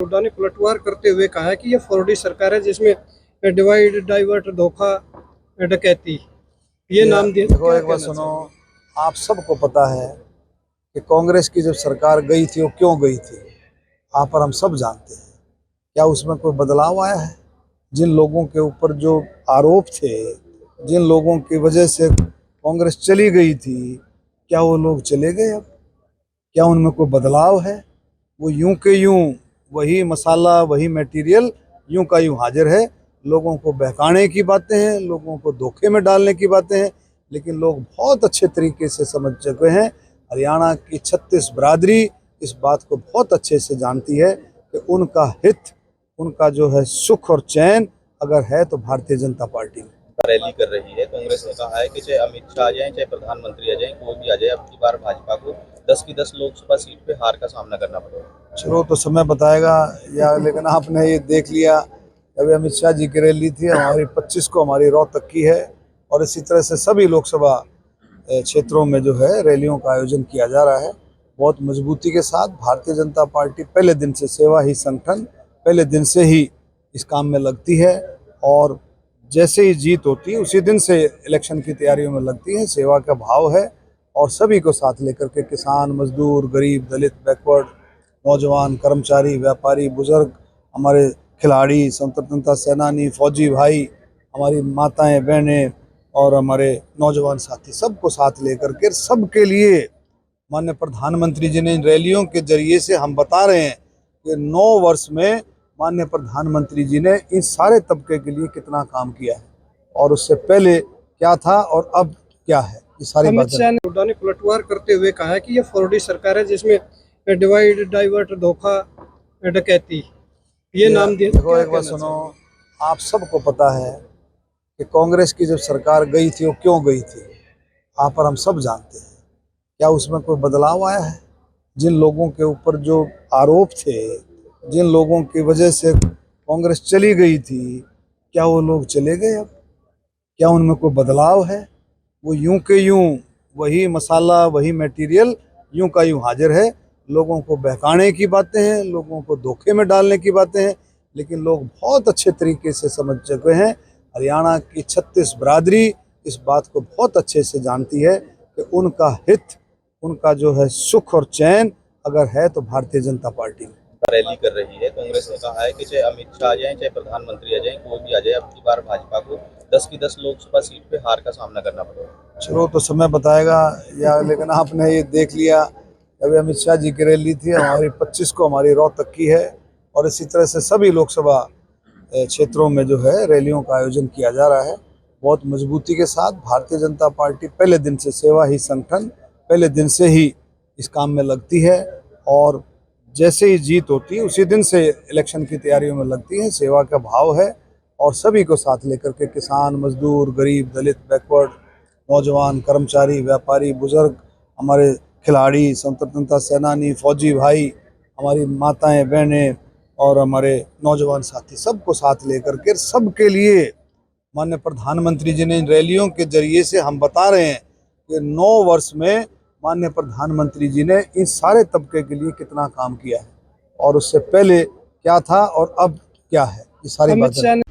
हुड्डा ने पलटवार करते हुए कहा है कि ये फौरडी सरकार है जिसमें डिवाइड डाइवर्ट धोखा डकैती ये नाम दिया। देखो एक बात सुनो, आप सबको पता है कि कांग्रेस की जब सरकार गई थी वो क्यों गई थी, आप और हम सब जानते हैं। क्या उसमें कोई बदलाव आया है? जिन लोगों के ऊपर जो आरोप थे, जिन लोगों की वजह से कांग्रेस चली गई थी, क्या वो लोग चले गए? अब क्या उनमें कोई बदलाव है? वो यूं के यूं वही मसाला, वही मटेरियल यूं का यूं हाजिर है। लोगों को बहकाने की बातें हैं, लोगों को धोखे में डालने की बातें हैं, लेकिन लोग बहुत अच्छे तरीके से समझ चुके हैं। हरियाणा की 36 बिरादरी इस बात को बहुत अच्छे से जानती है कि उनका हित, उनका जो है सुख और चैन अगर है तो भारतीय जनता पार्टी में। रैली कर रही है। कांग्रेस ने कहा है कि चाहे अमित शाह आ जाए, चाहे प्रधानमंत्री आ जाए, कोई भी आ जाए, अब की बार भाजपा को 10 की 10 लोकसभा सीट पे हार का सामना करना पड़ेगा। चलो तो समय बताएगा या, लेकिन आपने ये देख लिया, अभी अमित शाह जी की रैली थी, हमारी 25 को हमारी रोहतक की है, और इसी तरह से सभी लोकसभा क्षेत्रों में जो है रैलियों का आयोजन किया जा रहा है। बहुत मजबूती के साथ भारतीय जनता पार्टी पहले दिन से, सेवा ही संगठन पहले दिन से ही इस काम में लगती है, और जैसे ही जीत होती है उसी दिन से इलेक्शन की तैयारियों में लगती है। सेवा का भाव है और सभी को साथ लेकर के, किसान, मजदूर, गरीब, दलित, बैकवर्ड, नौजवान, कर्मचारी, व्यापारी, बुजुर्ग, हमारे खिलाड़ी, स्वतंत्रता सेनानी, फौजी भाई, हमारी माताएं, बहनें और हमारे नौजवान साथी, सबको साथ लेकर के, सबके लिए माननीय प्रधानमंत्री जी ने इन रैलियों के जरिए से हम बता रहे हैं कि 9 वर्ष में माननीय प्रधानमंत्री जी ने इन सारे तबके के लिए कितना काम किया है, और उससे पहले क्या था और अब क्या है, ये सारी अमित शाह ने हुड्डा ने पलटवार करते हुए कहा है कि ये फौरडी सरकार है जिसमें डिवाइड डाइवर्ट धोखा डकैती ये नाम दिया। देखो एक बात सुनो, आप सबको पता है कि कांग्रेस की जब सरकार गई थी वो क्यों गई थी, आप और हम सब जानते हैं। क्या उसमें कोई बदलाव आया है? जिन लोगों के ऊपर जो आरोप थे, जिन लोगों की वजह से कांग्रेस चली गई थी, क्या वो लोग चले गए? अब क्या उनमें कोई बदलाव है? वो यूं के यूं वही मसाला, वही मटेरियल यूं का यूं हाजिर है। लोगों को बहकाने की बातें हैं, लोगों को धोखे में डालने की बातें हैं, लेकिन लोग बहुत अच्छे तरीके से समझ चुके हैं। हरियाणा की 36 बिरादरी इस बात को बहुत अच्छे से जानती है कि उनका हित, उनका जो है सुख और चैन अगर है तो भारतीय जनता पार्टी में। रैली कर रही है। कांग्रेस ने कहा है कि चाहे अमित शाह आ जाए, चाहे प्रधानमंत्री आ जाए, कोई भी आ जाए, अब की बार भाजपा को 10 की 10 लोकसभा सीट पे हार का सामना करना पड़ेगा। चलो तो समय बताएगा या, लेकिन आपने ये देख लिया, अभी अमित शाह जी की रैली थी, हमारी 25 को हमारी रोहतक की है, और इसी तरह से सभी लोकसभा क्षेत्रों में जो है रैलियों का आयोजन किया जा रहा है। बहुत मजबूती के साथ भारतीय जनता पार्टी पहले दिन से, सेवा ही संगठन पहले दिन से ही इस काम में लगती है, और जैसे ही जीत होती है उसी दिन से इलेक्शन की तैयारियों में लगती है। सेवा का भाव है और सभी को साथ लेकर के, किसान, मजदूर, गरीब, दलित, बैकवर्ड, नौजवान, कर्मचारी, व्यापारी, बुजुर्ग, हमारे खिलाड़ी, स्वतंत्रता सेनानी, फौजी भाई, हमारी माताएं, बहनें और हमारे नौजवान साथी, सबको साथ लेकर के, सबके लिए माननीय प्रधानमंत्री जी ने इन रैलियों के जरिए से हम बता रहे हैं कि 9 वर्ष में माननीय प्रधानमंत्री जी ने इन सारे तबके के लिए कितना काम किया है, और उससे पहले क्या था और अब क्या है, ये सारी बातें।